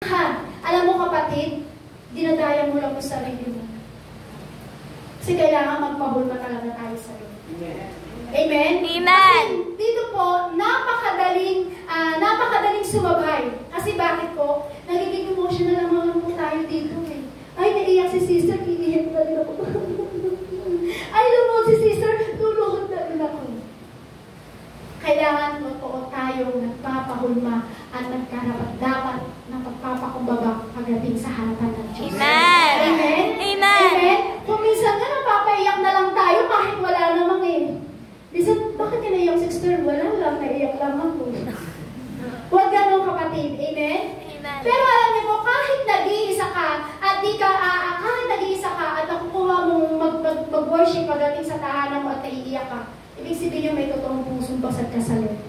Alam mo kapatid, dinadaya mo lang yung sarili mo. Kasi kailangan magpahulma talaga tayo sa Lord. Amen? Amen! Kasi dito po, napakadaling sumabay. Kasi bakit po? Nagiging emotional naman po tayo dito eh. Ay, naiyak si sister, iiyak na rin ako. Ay, lumod si sister, luluhod na rin ako. Kailangan totoo tayong nagpapahulma at nagkarapat-dapat ng pagpapakumbaba pagdating sa harapan ng Diyos. Amen! Amen? Amen! Amen? Kung minsan nga napapaiyak na lang tayo kahit wala namang eh. Minsan, bakit ka naiyak, sister? Wala lang, naiyak lang ako. Huwag ganun kapatid. Amen? Amen. Pero alam niyo po, kahit nag-iisa ka at kahit nag-iisa ka at nakukuha mong mag-worship pagdating sa tahanan mo at naiiyak ka, ibig sabihin may totoong pusong basag ka sa Lord.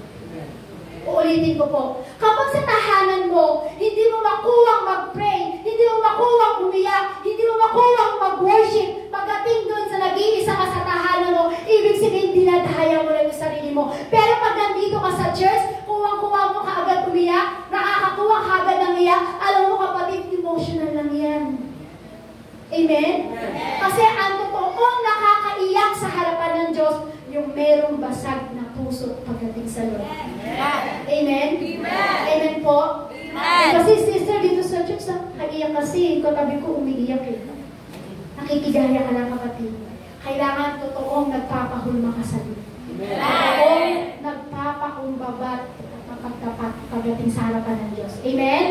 Uulitin ko po. Kapag sa tahanan mo, hindi mo makuwang mag-pray, hindi mo makuwang umiyak, hindi mo makuwang mag-worship, pagdating doon sa nag-iisa ka sa tahanan mo, ibig sabihin dinadaya mo lang yung sarili mo. Pero pag nandito ka sa church, kuwang-kuwa mo kaagad umiyak, nakakakuha kaagad ng iyak, alam mo kapatid, emotional lang yan. Amen? Kasi ang totoong nakakaiyak sa harapan ng Diyos, yung merong basag na puso pagdating sa Lord. Amen? Amen po? Amen. Kasi sister, dito sa church, naiyak kasi, katabi ko umiiyak eh. Nakikigaya ka lang kapatid. Kailangan totoong nagpapahulma ka sa Lord. Totoong nagpapakumbabat at mapagtapat pagdating sa harapan ng Diyos. Amen?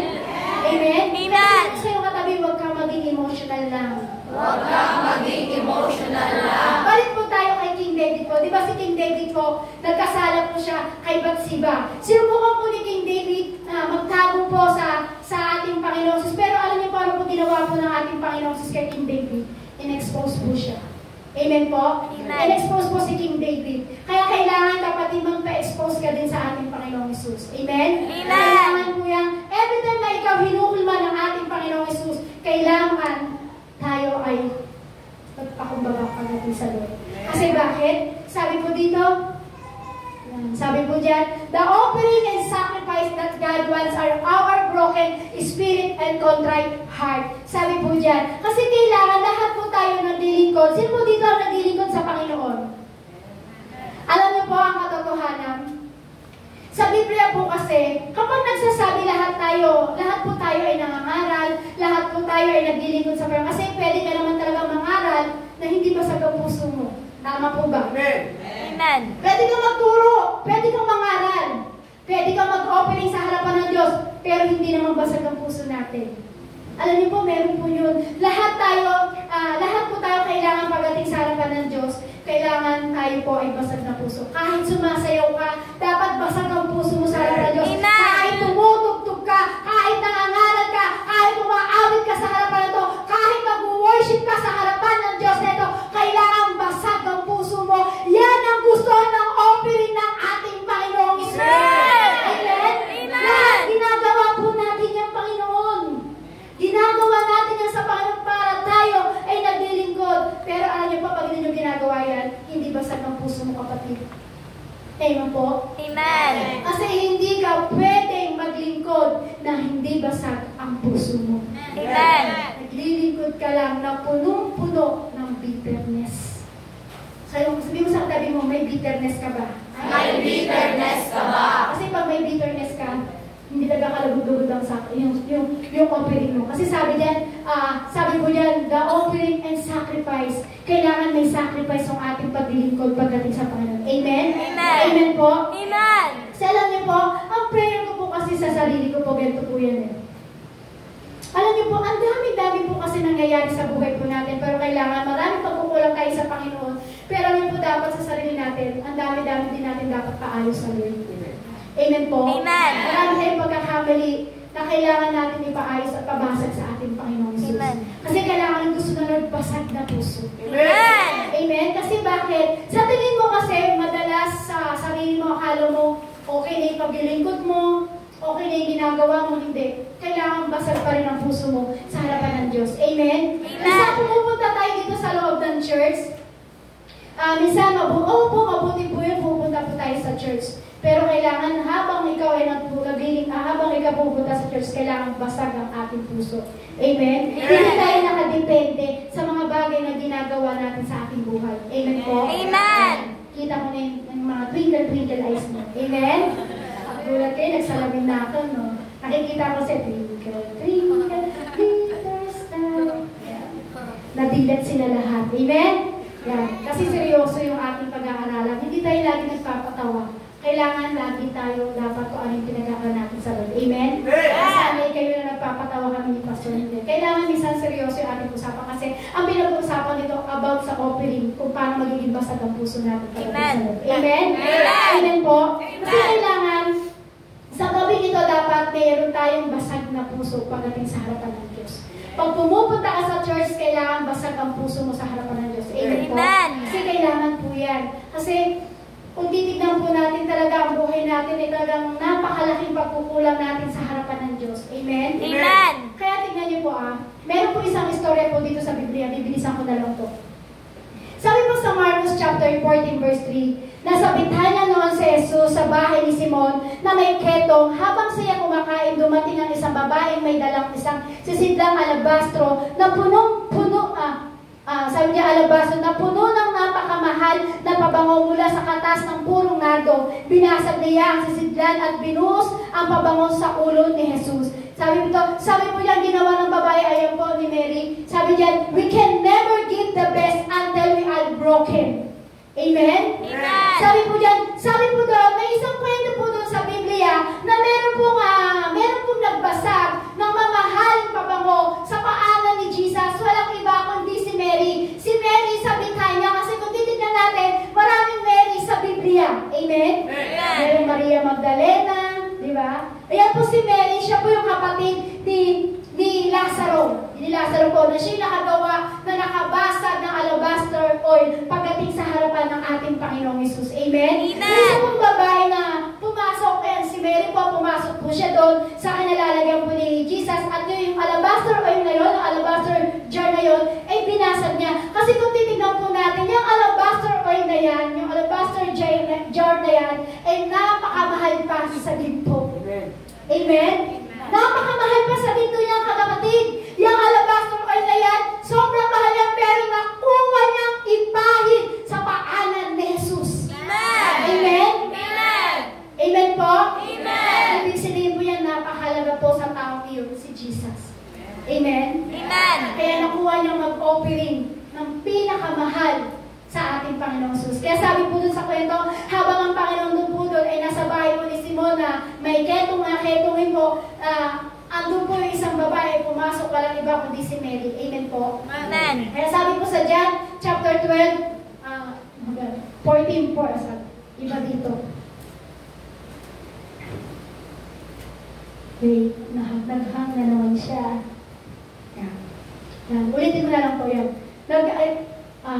Amen? Amen. Kasi sa iyong katabi, huwag kang maging emotional lang. Huwag kang maging emotional lang. Balik po tayo kay King David po. Di ba si King David po, nagkasalat po siya kay Bathsheba. Sinubukan po ni King David magtago po sa ating Panginoon Jesus. Pero alam niyo po ano po ginawa po ng ating Panginoon Jesus kay King David? In-expose po siya. Amen po? Amen. In-expose po si King David. Kaya kailangan kapatid magpa-expose ka din sa ating Panginoong Jesus. Amen? Amen. Kailangan po yan. Every time na ikaw hinuhulma ng ating Panginoong Jesus, kailangan tayo ay magpakumbaba pagdating sa Lord. Kasi bakit? Sabi po dito, sabi po dyan, the offering and sacrifice that God wants are our broken spirit and contrite heart. Sabi po dyan, kasi kailangan lahat po tayo naglilingkod. Sino po dito ang naglilingkod sa Panginoon? Alam niyo po ang katotohanan? Sa Biblia po kasi, kapag nagsasabi lahat po tayo ay nangangaral, lahat po tayo ay naglilingkod sa Panginoon. Kasi pwede ka naman talaga mangaral na hindi basag ang puso mo. Tama po ba? Amen. Amen. Pwede kang magturo, pwede kang mangaral, pwede kang mag-opening sa harapan ng Diyos, pero hindi naman basag ang puso natin. Alam niyo po, meron po yun. Lahat po tayo kailangan pagdating sa harapan ng Diyos, kailangan tayo po ay basag na puso. Kahit sumasayaw ka, dapat basag ang puso mo sa harapan ng Diyos. Amen. Kahit tumutugtog ka, kahit nangangaral ka, kahit umaawit ka sa harapan nito, kahit mag-worship ka sa harapan ng Diyos nito, kailangan basag ang puso mo. Yan ang gusto ng offering ng ating Panginoong Jesus. Amen. Amen? Amen. Ginagawa po natin yung Panginoon. Ginagawa natin yan sa Panginoon para tayo ay naglilingkod. Pero alam niyo pa, pag hindi nyo ginagawa yan, hindi basag ang puso mo kapatid. Amen po? Amen. Kasi hindi ka pwedeng maglingkod na hindi basag ang puso mo. Amen. Naglilingkod ka lang na punong-puno ng bitterness. Sabi mo sa katabi mo, may bitterness ka ba? May bitterness ka ba? Kasi pag may bitterness ka, hindi nagkakalugod-lugod ang yung offering mo. Kasi sabi ko dyan, the offering and sacrifice, kailangan may sacrifice ang ating paglilingkod pagdating sa Panginoon. Amen? Amen. Amen po? Amen. Kasi alam niyo po, ang prayer ko po kasi sa sarili ko po, ganito po yan eh. Alam niyo po, ang dami-dami po kasi nangyayari sa buhay po natin, pero kailangan maraming pagkukulang tayo sa Panginoon. Pero alam niyo po, dapat sa sarili natin, ang dami-dami din natin dapat paayos sa Lord. Amen po? Amen. Marami tayong pagkakamali na kailangan natin ipaayos at pabasag sa ating Panginoon Jesus. Amen. Kasi kailangan gusto na Lord basag na puso. Amen. Amen? Kasi bakit? Sa tingin mo kasi, madalas sa sarili mo, akala mo, okay na yung paglilingkod mo, okay na yung ginagawa mo, hindi. Kailangan basag pa rin ang puso mo sa harapan ng Diyos. Amen? Amen. Minsan pumupunta tayo dito sa loob ng church. Minsan, mabuti po yun, pupunta po tayo sa church. Pero kailangan habang ikaw ay nagbugagiling, habang ikaw pupunta sa church, kailangan basag ang ating puso. Amen? Hindi tayo nakadepende sa mga bagay na ginagawa natin sa ating buhay. Amen po? Amen! Kita mo na yung mga twinkle eyes mo. Amen? Gulat kayo, nagsalamin na ako, no? Nakikita ko sa twinkle star. Yeah. Nadilat sila lahat. Amen? Yeah. Kasi seryoso yung ating pag-aaralan. Hindi tayo lagi nagpapatawa. Kailangan lagi tayo dapat kung anong pinag-aaral natin sa Lord. Amen? Sana'y kayo na nagpapatawa kami ni Pastor Hindi. Kailangan minsan seryoso yung ating usapan kasi ang pinag-uusapan nito about sa offering kung paano magiging basag ang puso natin. Amen? Amen? Amen po? Kasi kailangan sa gabi nito dapat mayroon tayong basag na puso pagdating sa harapan ng Diyos. Pag pumupunta ka sa church, kailangan basag ang puso mo sa harapan ng Diyos. Amen po? Kasi kailangan po yan. Kasi kung titignan po natin talaga ang buhay natin, ay talagang napakalaking pagkukulang natin sa harapan ng Diyos. Amen? Amen! Kaya tignan niyo po meron po isang istorya po dito sa Biblia, bibilisan ko na lang to. Sabi po sa Marcos chapter 14 verse 3, nasabitan niya noon si Jesus sa bahay ni Simon na may ketong. Habang siya kumakain, dumating ang isang babaeng may dalang isang sisidlang alabastro na punong-puno, sabi niya alabastro, na puno ng napakamahal na pabango mula sa katas ng purong nardo. Binasag niya ang sisidlan at binuhos ang pabango sa ulo ni Jesus. Sabi po yan, ginawa ng babae, ayan po ni Mary. Sabi niya, we can never give the best until we are broken. Amen? Amen! Sabi po doon, may isang kwento po doon sa Biblia na meron pong nagbasag ng mamahaling pabango sa paanan ni Jesus. Walang iba kundi si Mary. Si Mary sa Bethania, kasi kung titignan natin, maraming Mary sa Biblia. Amen? Amen! Meron Maria Magdalena, di ba? Ayan po si Mary, siya po yung kapatid ni Lazaro. Ni Lazaro po, na siya nakagawa na nakabasag ng alabaster oil pagdating sa harapan ng ating Panginoong Hesus. Amen? Amen! Isa pong babae na pumasok, si Mary po, pumasok po siya doon sa kinalalagyan po ni Jesus at yung alabaster oil na yun, yung alabaster jar na yun, ay binasag niya. Kasi kung titignan po natin, yung alabaster oil na yan, yung alabaster jar na yan, ay napakamahal pa sa ginto. Amen? Napakamahal pa sa ginto niyang kapatid. Yung alabaster oil na yan, sobrang mahal yan, pero nakuha niyang ipahid sa paanan ni Jesus. Amen! Amen? Amen! Amen po? Amen! Ibig sabihin po yan, napakahalaga po sa taong iyon, si Jesus. Amen? Amen! Kaya nakuha niyang mag-offering ng pinakamahal sa ating Panginoong Jesus. Kaya sabi po dun sa kwento, habang ang Panginoon dun po dun ay nasa bahay po ni Simon na may ketongin po, andun po yung isang babae, pumasok, walang iba kundi si Mary. Amen po? Amen! Kaya sabi po sa John, chapter 12, 14 po, iba dito. Wait, naghang na naman siya. Yan. Ulitin ko na lang po yan.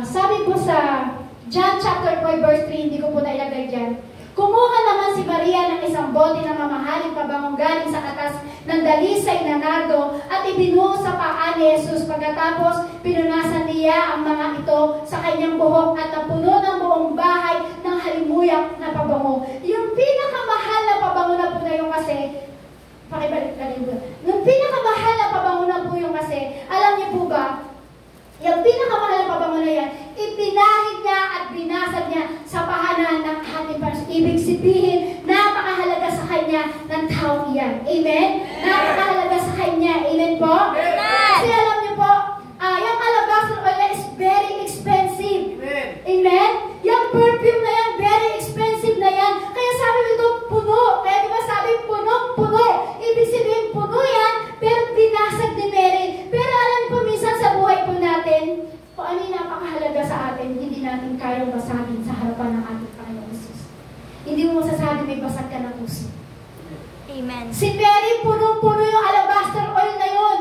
Sabi po sa John chapter 4 verse 3, hindi ko po nailagay dyan. Kumuha naman si Maria ng isang bote na mamahaling pabangong galing sa katas ng dalisay na nardo at ibinuhos sa paa ni Jesus. Pagkatapos, pinunasan niya ang mga ito sa kanyang buhok at napuno ng buong bahay ng halimuyak na pabango. Yung pinakamahal na pabango na po na yung kasi, pakibalik na rin po. Yung pinakamahal na pabango na po yung kasi, alam niyo po ba, yung pinakamahal na pabango na yan, ipinahid niya at binasag niya sa pahanan ng ating Panginoon. Ibig sabihin, napakahalaga sa kanya ng taong iyan. Amen? Napakahalaga sa kanya. Amen po? Kasi alam niyo po, yung alabaster oil is very expensive. Amen? Yung perfume na yan, very expensive na yan. Kaya sabi nito, puno. Kaya diba sabi, puno. Ibig sabihin, puno yan, pero binasag ni Mary. Pero alam niyo po, minsan sa buhay po natin, kung ano yung napakahalaga sa atin, hindi natin kayang basagin sa harapan ng ating Panginoon Jesus. Hindi mo masasabi may basag ka ng puso. Amen! Si Mary, punong-puno yung alabaster oil na yun.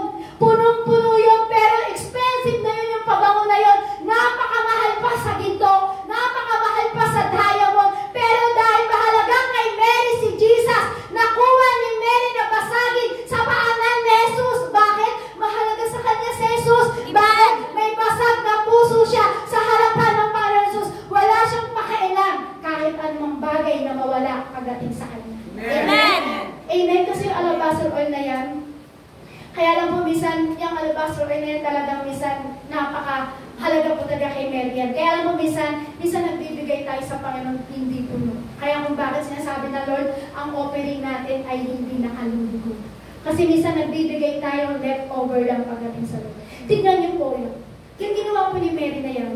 lang po, minsan, yung alabaster oil na yan talagang minsan napaka-halaga po talaga kay Mary yan. Kaya lang po, minsan nagbibigay tayo sa Panginoon, hindi puno. Kaya kung bakit sinasabi na Lord, ang offering natin ay hindi nakalulugo. Kasi minsan nagbibigay tayo leftover lang pagdating sa Lord. Tingnan niyo po yun. Yung ginawa po ni Mary na yan,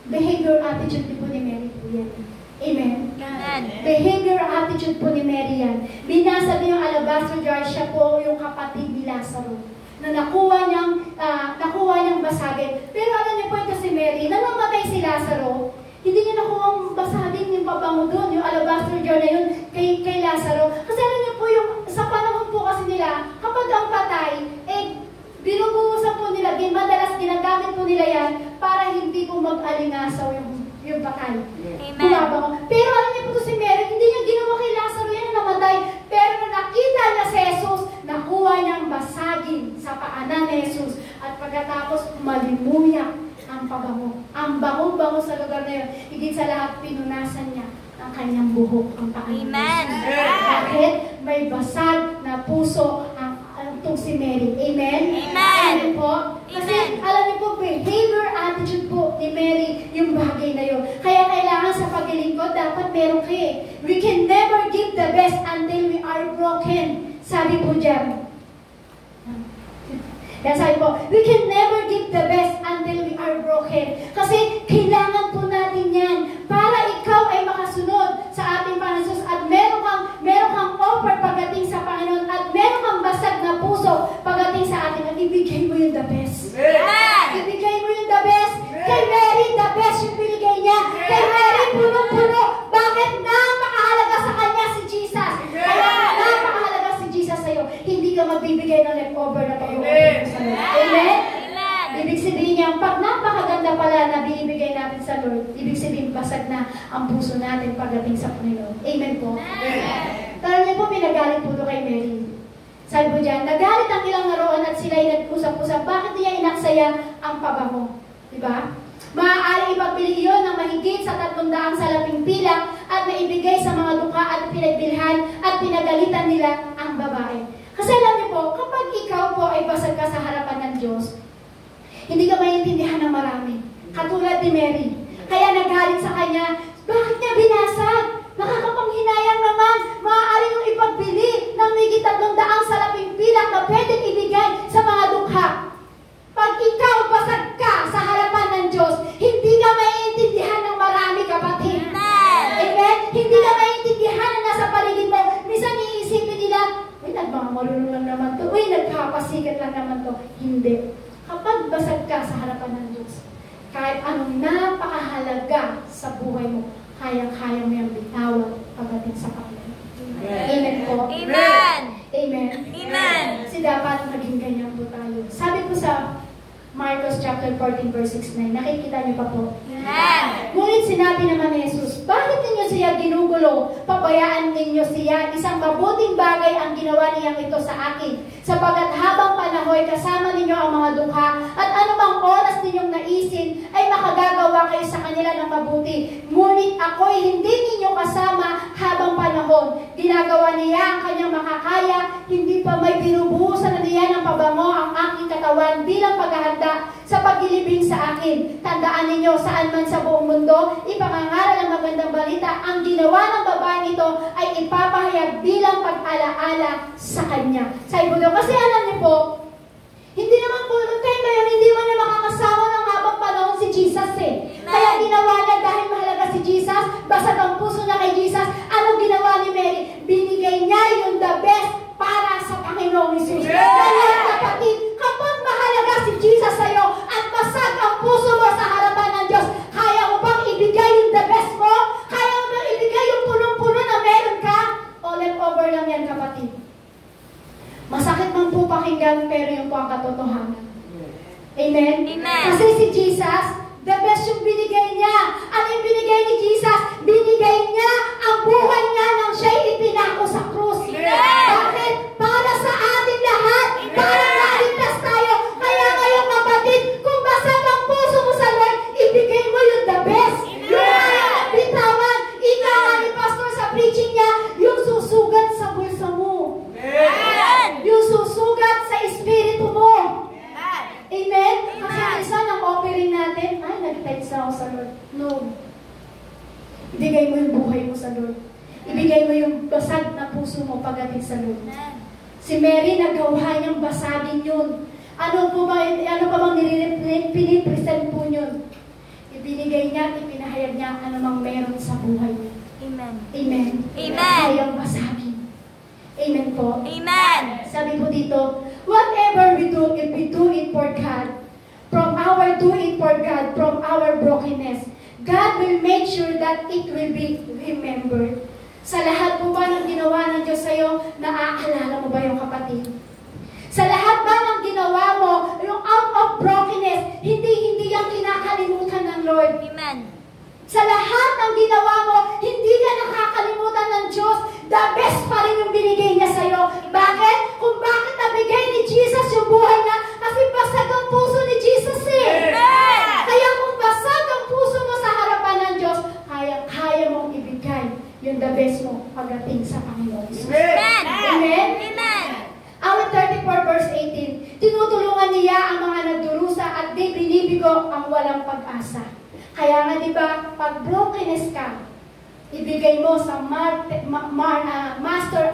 behavior attitude din po ni Mary po yan. Amen? Amen. Behavior attitude po ni Mary yan. Binasa niyo yung alabaster jar, siya po yung kapatid ni Lazaro na nakuha niyang basagin. Pero alam niyo po kasi Mary, nang namatay si Lazaro, hindi niya nakuha basagin yung pabango doon, yung alabaster jar na yun kay Lazaro. Kasi alam niyo po, yung, sa panahon po kasi nila, kapag ang patay, binubuhusan po nila, madalas ginagamit po nila yan para hindi po mag-alingasaw yung patay. Amen. Pero alam niyo po si Mary, hindi niya ginawa kay Lazaro yan na namatay. Pero nung nakita niya si Jesus, nakuha niyang basagin sa paanan ni Jesus. At pagkatapos, malimuyak ang pabango. Ang bango-bango sa lugar na yun. Higit sa lahat, pinunasan niya ang kanyang buhok, ang paanan. Amen. Dahil may basag na puso itong si Mary. Amen? Amen. Amen po? Kasi, Amen. alam niyo po, behavior attitude po ni Mary yung bagay na yun. Kaya kailangan sa paglilingkod, dapat meron kayo. We can never give the best until we are broken. Sabi po dyan. Yan sabi po, we can never give the best until we are broken. Kasi, kailangan po natin yan para ikaw ay makasunod sa ating Panginoon Jesus at meron kang offer pagdating sa Panginoon at meron kang basag na puso pagdating sa atin at ibigay mo yung the best. Amen. Ibigay mo yung the best. Kay Mary, the best yung binigay niya. Kay Mary, puno-puno. Bakit? Napakahalaga sa kanya si Jesus. Kaya napakahalaga si Jesus sa'yo. Hindi ka magbibigay ng leftover na pag-uwi sa Lord. Amen? Ibig sabihin niya, pag napakaganda pala na binibigay natin sa Lord, ibig sabihin basag na ang puso natin pagdating sa Panginoon. Amen po? Tara niyo po, pinagalit po kay Mary. Sabi po dyan, nagalit ang ilang naroon at sila'y nag-usap-usap. Bakit niya inaksaya ang pabango? Diba? Maaari ipagbili yun ng mahigit sa 300 salaping pilang at maibigay sa mga duka at pinagbilhan at pinagalitan nila ang babae. Kasi alam niyo po, kapag ikaw po ay basag ka sa harapan ng Diyos, hindi ka maintindihan ng marami. Katulad ni Mary. Kaya nagalit sa kanya, bakit niya binasag? Nakakapanghinayang naman, maaari yung ipagbili ng higit 300 salaping pilak na pwedeng ibigay sa mga dukha. Pag ikaw basag ka sa harapan ng Diyos, hindi ka maiintindihan ng marami, kapatid. Amen? Hindi ka maiintindihan na nasa paligid mo. Minsan iisipin nila, uy, nagmamarunong lang naman to. Uy, nagpapasikat lang naman to. Hindi. Kapag basag ka sa harapan ng Diyos, kahit anong napakahalaga sa buhay mo, kayang-kaya mo yung bitawan pagdating sa Panginoon. Amen po. Amen. Amen. Amen. Kasi dapat maging ganyan po tayo. Sabi po sa Marcos chapter 14 verse 69, nakikita niyo pa po. Amen. Ngunit sinabi naman ni Jesus, bakit ninyo siya ginugulo? Pabayaan ninyo siya. Isang mabuting bagay ang ginawa niyang ito sa akin. Sapagat habang panahoy, kasama ninyo ang mga dukha at anumang oras ninyong naisin ay makagagawa kayo sa kanila ng mabuti. Ngunit ako'y hindi ninyo kasama habang panahon. Ginagawa niya ang kanyang makakaya, hindi pa may binubuhusan na niya ng pabango ang aking katawan bilang paghahanda sa paglilibing sa akin. Tandaan ninyo, saan man sa buong mundo, ipangangaral ang magandang balita. Ang ginawa ng babae nito ay ipapahayag bilang pag-alaala sa kanya. Sa ibudo, kasi alam niyo po, hindi naman po, time na yun, hindi man niya makakasama ng habang panahon si Jesus eh. Kaya ginawa niya dahil mahalaga si Jesus, basag ang puso niya kay Jesus. Ano ginawa ni Mary? Binigay niya yung the best para sa Panginoong Jesus. Kaya kapatid, kapag mahalaga si Jesus sa'yo at basag ang puso mo sa harapan ng Diyos, kaya mo bang ibigay yung the best mo? Kaya mo bang ibigay yung punong-puno na meron ka? O leftover lang yan, kapatid. Masakit man po pakinggan, pero yung po ang katotohanan. Amen? Amen. Kasi si Jesus, the best yung binigay niya. Ano yung binigay ni Jesus? Binigay niya ang buhay niya nang siya'y ipinako sa krus. Bakit? Para sa ating lahat. Para maligtas tayo. Kaya ngayon kapatid, kung basag ang puso mo sa Lord, ibigay mo yung the best. Yung ayaw bitawan. Ika nga ni Pastor sa preaching niya, yung susugat sa bulsa mo. Yung susugat sa spirit ako sa Lord. No. Ibigay mo yung buhay mo sa Lord. Ibigay mo yung basag na puso mo pagdating sa Lord. Si Mary, nagawa niyang basagin yun. Ano pa bang pinipresent po yun? Ibinigay niya, ipinahayag niya anumang meron sa buhay niya. Amen. Amen. Amen. Kayang basagin. Amen po. Amen. Sabi po dito, whatever we do, if we do it for God, from our brokenness, God will make sure that it will be remembered. Sa lahat po ba ng ginawa ng Diyos sa'yo, naaalala mo ba yung kapatid? Sa lahat ba ng ginawa mo, yung out of brokenness, hindi yan kinakalimutan ng Lord. Amen. Sa lahat ng ginawa mo, hindi ka nakakalimutan ng Diyos. The best pa rin yung binigay niya sa'yo. Bakit? Kung bakit nabigay ni Jesus yung buhay niya, kasi basag ang puso ni Jesus eh. Amen. Kaya kung basag ang puso mo sa harapan ng Diyos, kaya mong ibigay yung the best mo pagdating sa Panginoon. Amen. Amen? Amen. Awit 34 verse 18, tinutulungan niya ang mga nagdurusa at di binibigo ang walang pag-asa. Kaya nga diba, pag brokenness ka, ibigay mo sa master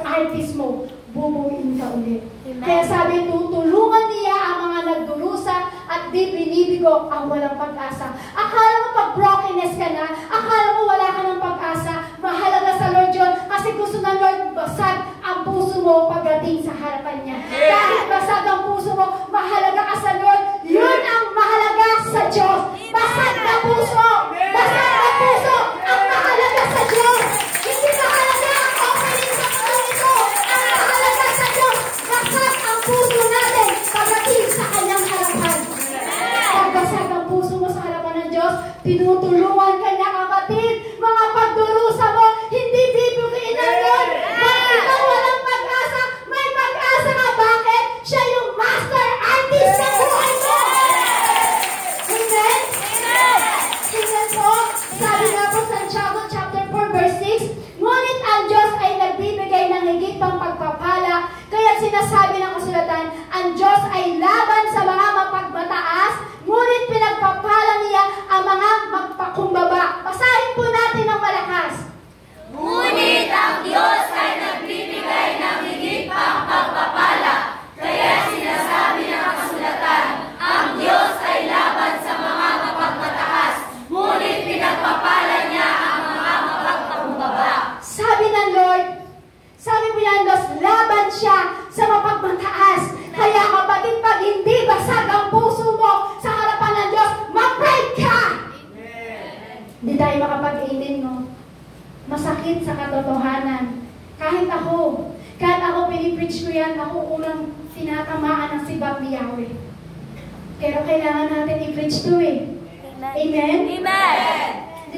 artist mo, bubuin ka ulit. Amen. Kaya sabi, tutulungan niya ang mga nagdurusa at di binibigo ang walang pag-asa. Akala mo pag brokenness ka na, akala mo wala ka ng pag-asa, mahalaga sa Lord yun, kasi gusto ng Lord basag ang puso mo pagdating sa harapan niya. Dahil basag ang puso mo, mahalaga ka sa Lord, yun ang mahalaga sa Diyos. Basag na puso! Basag na puso! Ang mahalaga sa Diyos! Hindi mahalaga ang opening sa mundo ito! Ang mahalaga sa Diyos! Basag ang puso natin pagdating sa kanyang harapan. Pag basag ang puso mo sa harapan ng Diyos, tinutulungan ka niya, kapatid. Mga pagdurusa mo, hindi bibigyan ng Lord. Bakit ikaw walang pag-asa? May pag-asa ka. Bakit? Siya yung master artist sa buhay mo. Amen? Amen po. Sabi nga po sa Santiago chapter 4 verse 6, ngunit ang Diyos ay nagbibigay ng higit pang pagpapala, kaya sinasabi ng kasulatan, ang Diyos ay laban sa mga mapagmataas, ngunit pinagpapala niya ang mga magpakumbaba. Basahin po natin ng malakas. Ngunit ang Diyos ay nagbibigay ng higit pang pagpapala, kaya sinasabi ng kasulatan, ang Diyos ay laban sa mga mapagmataas, ngunit pinagpapala niya ang mga mapagpakumbaba. Sabi ng Lord, sabi po ng Diyos, laban siya sa mapagmataas. Kaya kapatid, pag hindi basag ang puso mo sa harapan ng Diyos, mag-pray ka! Hindi tayo makapag-amen, no? Masakit sa katotohanan. Kahit ako pinipreach ko yan, ako unang tinatamaan ng sibak ni Yahweh. Pero kailangan natin i-preach to eh. Amen. Amen? Amen.